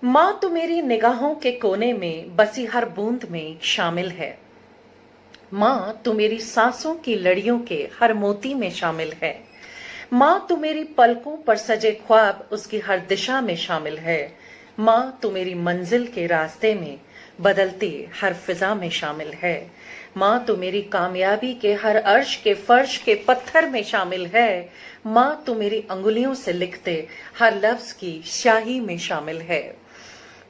माँ तो मेरी निगाहों के कोने में बसी हर बूंद में शामिल है। माँ तो मेरी सांसों की लड़ियों के हर मोती में शामिल है। माँ तो मेरी पलकों पर सजे ख्वाब उसकी हर दिशा में शामिल है। माँ तो मेरी मंजिल के रास्ते में बदलती हर फिजा में शामिल है। माँ तो मेरी कामयाबी के हर अर्श के फर्श के पत्थर में शामिल है। माँ तो मेरी अंगुलियों से लिखते हर लफ्ज की स्याही में शामिल है।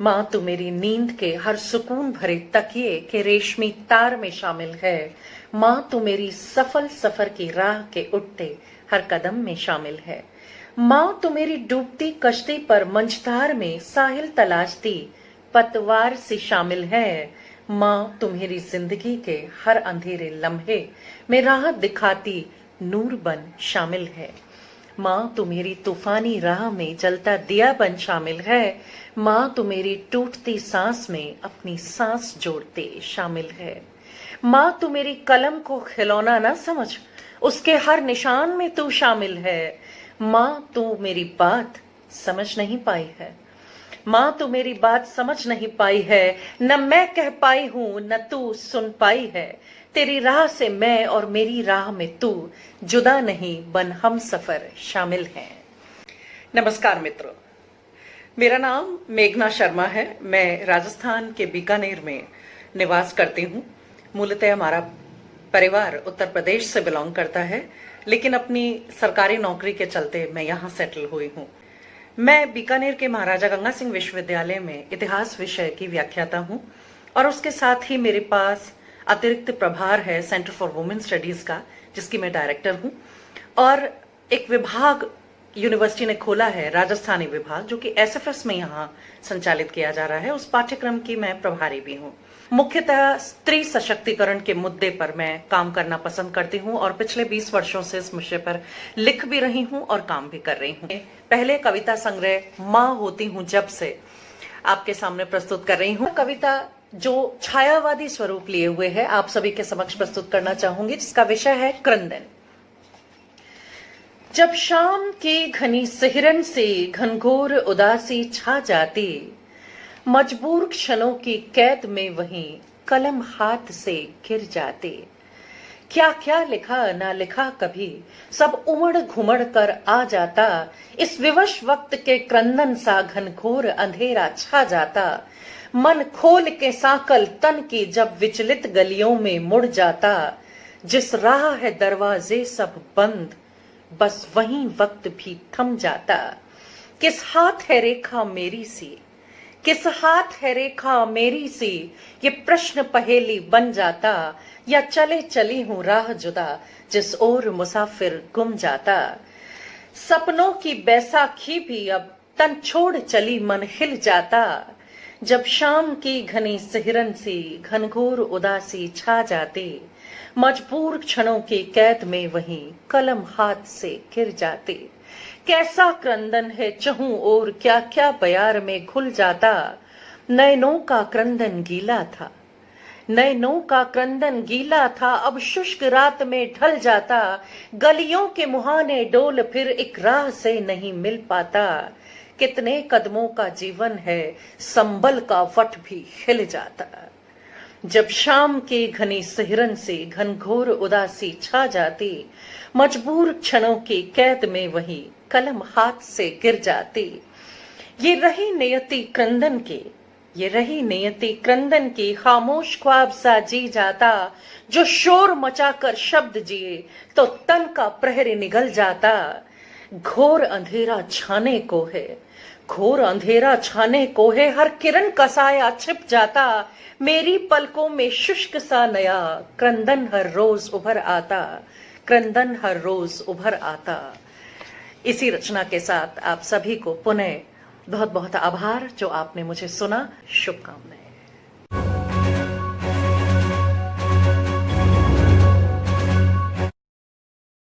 माँ तो मेरी नींद के हर सुकून भरे तकिए के रेशमी तार में शामिल है। माँ तो मेरी सफल सफर की राह के उठते हर कदम में शामिल है। माँ तो मेरी डूबती कश्ती पर मंझधार में साहिल तलाशती पतवार से शामिल है। माँ तो मेरी जिंदगी के हर अंधेरे लम्हे में राह दिखाती नूर बन शामिल है। माँ तो मेरी तूफानी राह में जलता दिया बन शामिल है। माँ तो मेरी टूटती सांस में अपनी सांस जोड़ते शामिल है। माँ तो मेरी कलम को खिलौना ना समझ, उसके हर निशान में तू शामिल है। माँ तो मेरी बात समझ नहीं पाई है। माँ तो मेरी बात समझ नहीं पाई है, न मैं कह पाई हूं न तू सुन पाई है। तेरी राह से मैं और मेरी राह में तू, जुदा नहीं बन हम सफर शामिल हैं। नमस्कार मित्रों, मेरा नाम मेघना शर्मा है। मैं राजस्थान के बीकानेर में निवास करती हूँ। मूलतः हमारा परिवार उत्तर प्रदेश से बिलोंग करता है, लेकिन अपनी सरकारी नौकरी के चलते मैं यहाँ सेटल हुई हूँ। मैं बीकानेर के महाराजा गंगा सिंह विश्वविद्यालय में इतिहास विषय की व्याख्याता हूँ और उसके साथ ही मेरे पास अतिरिक्त प्रभार है सेंटर फॉर वुमेन स्टडीज का, जिसकी मैं डायरेक्टर हूँ। और एक विभाग यूनिवर्सिटी ने खोला है, राजस्थानी विभाग, जो कि एसएफएस में यहाँ संचालित किया जा रहा है। उस पाठ्यक्रम की मैं प्रभारी भी हूँ। मुख्यतः स्त्री सशक्तिकरण के मुद्दे पर मैं काम करना पसंद करती हूँ और पिछले 20 वर्षों से इस विषय पर लिख भी रही हूँ और काम भी कर रही हूँ। पहले कविता संग्रह माँ होती हूँ जब से आपके सामने प्रस्तुत कर रही हूँ। कविता जो छायावादी स्वरूप लिए हुए है, आप सभी के समक्ष प्रस्तुत करना चाहूंगी, जिसका विषय है क्रंदन। जब शाम की घनी सिहरन से घनघोर उदासी छा जाती, मजबूर क्षणों की कैद में वहीं कलम हाथ से गिर जाती। क्या क्या लिखा ना लिखा कभी सब उमड़ घुमड़ कर आ जाता। इस विवश वक्त के क्रंदन सा घनघोर अंधेरा छा जाता। मन खोल के साकल तन की जब विचलित गलियों में मुड़ जाता। जिस राह है दरवाजे सब बंद, बस वहीं वक्त भी थम जाता। किस हाथ है रेखा मेरी सी, किस हाथ है रेखा मेरी सी, ये प्रश्न पहेली बन जाता। या चले चली हूं राह जुदा, जिस ओर मुसाफिर गुम जाता। सपनों की बैसाखी भी अब तन छोड़ चली मन हिल जाता। जब शाम की घनी सिहरन सी घनघोर उदासी छा जाती, मजबूर क्षणों की कैद में वहीं कलम हाथ से गिर जाती। कैसा क्रंदन है चहूं और क्या क्या बयार में घुल जाता। नयनों का क्रंदन गीला था, नयनों का क्रंदन गीला था, अब शुष्क रात में ढल जाता। गलियों के मुहाने डोल फिर एक राह से नहीं मिल पाता। कितने कदमों का जीवन है, संबल का वट भी हिल जाता। जब शाम की घनी सिहरन से घनघोर उदासी छा जाती, मजबूर क्षणों की कैद में वही कलम हाथ से गिर जाती। ये रही नियति क्रंदन की, ये रही नियति क्रंदन की, खामोश ख्वाब सा जी जाता। जो शोर मचाकर शब्द जिए तो तन का प्रहरी निगल जाता। घोर अंधेरा छाने को है, घोर अंधेरा छाने को है, हर किरण का साया छिप जाता। मेरी पलकों में शुष्क सा नया क्रंदन हर रोज उभर आता, क्रंदन हर रोज उभर आता। इसी रचना के साथ आप सभी को पुनः बहुत बहुत आभार जो आपने मुझे सुना। शुभकामनाएं।